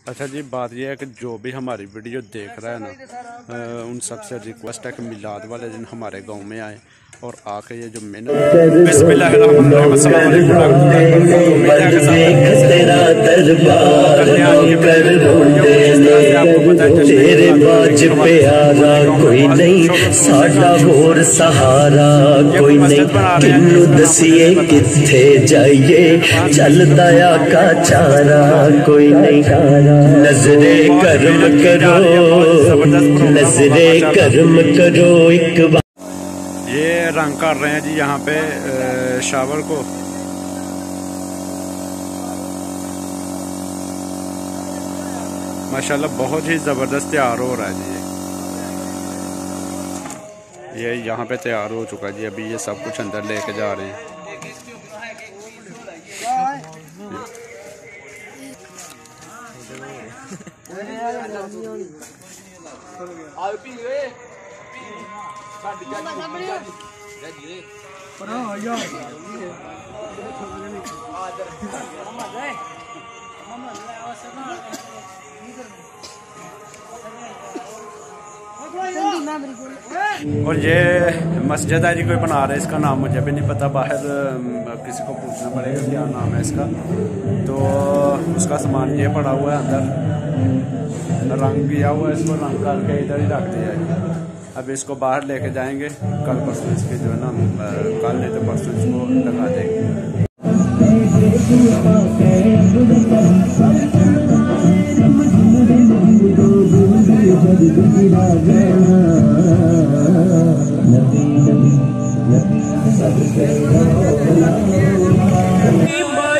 अच्छा जी, बात यह है कि जो भी हमारी वीडियो देख रहा है ना, उन सबसे रिक्वेस्ट है कि मिलाद वाले दिन हमारे गांव में आए और आके ये जो तेरे बाज पे आरा कोई नहीं, साडा होर सहारा कोई नहीं, किन्नू दसिए किथे जाइए, चलदा आका चारा कोई नहीं। नजरे करम करो, नजरे करम करो एक बार। ये रंग कर रहे हैं जी यहाँ पे शावर को। माशाल्लाह बहुत ही ज़बरदस्त तैयार हो रहा है जी। ये यहाँ पे तैयार हो चुका है जी। अभी ये सब कुछ अंदर लेके जा रहे हैं। और ये मस्जिद है जी, कोई बना रहे, इसका नाम मुझे भी नहीं पता, बाहर किसी को पूछना पड़ेगा क्या नाम है इसका। तो उसका सामान ये पड़ा हुआ है अंदर, रंग किया हुआ है, इसको रंग करके इधर ही रख दिया है। अब इसको बाहर लेके जाएंगे, कल परसों इसकी जो है ना, कल नहीं तो परसों इसको लगा देंगे।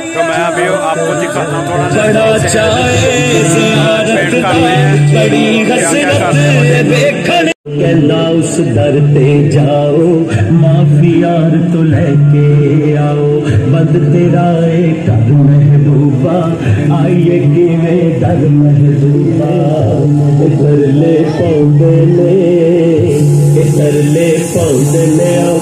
तो मैं अभी आपको दिखाता हूँ थोड़ा कहना उस दर पे जाओ, माफी यार तो लेके आओ, बंद तेरा कर महबूबा, आइए कि में दर महबूबा। तरले पौधे तरले पौधे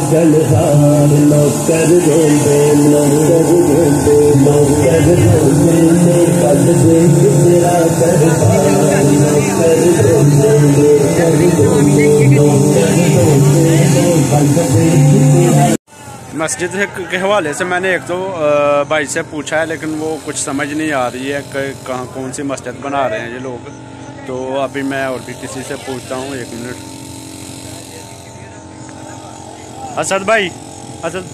गलहार नौकर रोंदे, नौकर रोंदे, नौकर रोंदे, कल देख तेरा दरबार, नौकर रोंदे, मस्जिद के हवाले से मैंने एक दो भाई से पूछा है, लेकिन वो कुछ समझ नहीं आ रही है कि कहाँ कौन सी मस्जिद बना रहे हैं ये लोग। तो अभी मैं और भी किसी से पूछता हूँ, एक मिनट। असद भाई, असद,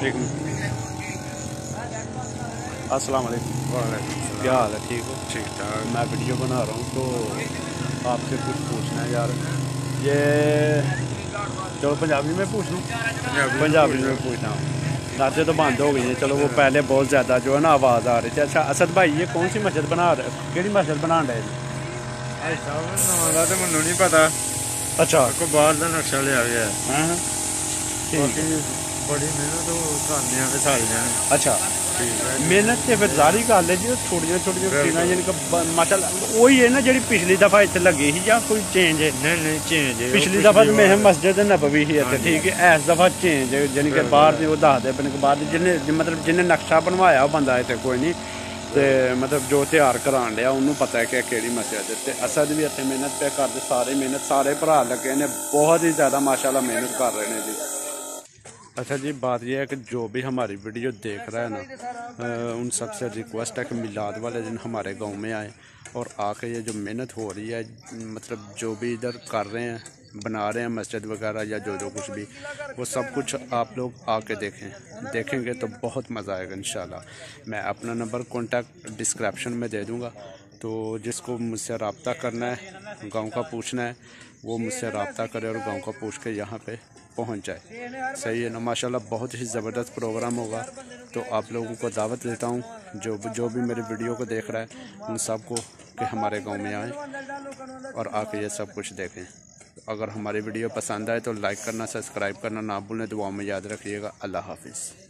एक मिनट। अस्सलाम वालेकुम, क्या हाल है? ठीक हो? ठीक ठाक। मैं वीडियो बना रहा हूँ तो आपसे कुछ पूछना है यार। ये चलो पंजाबी में पूछ लूँ? पंजाबी में पूछना हूँ। नाते तो बंद हो गई है, चलो वो पहले बहुत ज़्यादा जो है ना आवाज़ आ रही थी। अच्छा असद भाई, ये कौन सी मस्जिद बना रहे, केड़ी मस्जिद बना रहे हैं? तो मैं नहीं पता। अच्छा, को बाहर का नक्शा लिया गया है। हाँ बड़ी मेहनत करने पे सारी जाने। अच्छा, मेहनत तो फिर जारी कर ले जी, छोटियां छोटियां टीना जिनका माशाल्लाह वही है ना जी पिछली दफ़ा इतने लगी ही, या कोई चेंज है? नहीं चेंज है। पिछली दफ़ा तो मैं मस्जिद नबवी ही है, ठीक है। इस दफ़ा चेंज है, यानी कि बाहर वो दसदे अपने के बाहर जिन्हें मतलब जिन्हें नक्शा बनवाया वो बंदा इतने कोई नहीं, तो मतलब जो तैयार करान लिया उन्होंने पता है कि केड़ी मस्जिद है। तो असद भी इतने मेहनत पे करते, सारे मेहनत, सारे भरा लगे ने, बहुत ही ज़्यादा माशाल्लाह मेहनत कर रहे हैं जी। अच्छा जी, बात यह है कि जो भी हमारी वीडियो देख रहा है ना, उन सबसे रिक्वेस्ट है कि मिलाद वाले दिन हमारे गांव में आए और आके ये जो मेहनत हो रही है, मतलब जो भी इधर कर रहे हैं, बना रहे हैं मस्जिद वगैरह या जो कुछ भी, वो सब कुछ आप लोग आके देखेंगे तो बहुत मज़ा आएगा इंशाल्लाह। मैं अपना नंबर कॉन्टैक्ट डिस्क्रिप्शन में दे दूँगा, तो जिसको मुझसे रब्ता करना है, गाँव का पूछना है, वो मुझसे रब्ता करे और गाँव का पूछ के यहाँ पे पहुँच जाए। सही है ना? माशाल्लाह बहुत ही ज़बरदस्त प्रोग्राम होगा। तो आप लोगों को दावत देता हूँ, जो भी मेरे वीडियो को देख रहा है उन सबको कि हमारे गांव में आए और आके ये सब कुछ देखें। अगर हमारी वीडियो पसंद आए तो लाइक करना, सब्सक्राइब करना ना भूलें। दुआ में याद रखिएगा। अल्लाह हाफिज़।